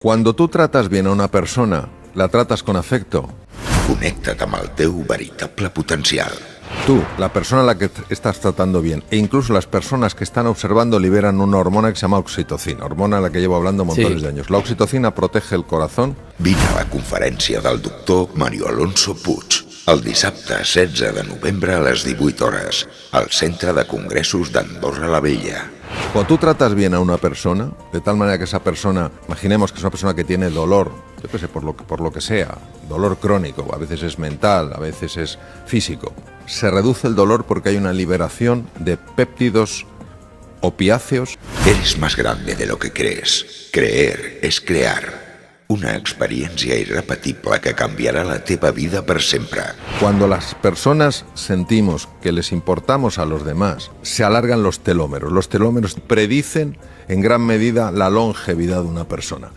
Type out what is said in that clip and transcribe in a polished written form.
Cuando tú tratas bien a una persona, la tratas con afecto. Connecta't amb el teu veritable potencial. Tú, la persona a la que estás tratando bien, e incluso las personas que están observando liberan una hormona que se llama oxitocina, hormona a la que llevo hablando montones de años. La oxitocina protege el corazón. Vine a la conferència del doctor Mario Alonso Puig, el dissabte 16 de novembre a les 18 hores, al Centre de Congressos d'Andorra la Vella. Cuando tú tratas bien a una persona, de tal manera que esa persona, imaginemos que es una persona que tiene dolor, yo qué sé, por lo que sea, dolor crónico, a veces es mental, a veces es físico, se reduce el dolor porque hay una liberación de péptidos opiáceos. Eres más grande de lo que crees. Creer es crear. Una experiència irrepetible que canviarà la teva vida per sempre. Cuando las personas sentimos que les importamos a los demás, se alargan los telómeros. Los telómeros predicen en gran medida la longevidad de una persona.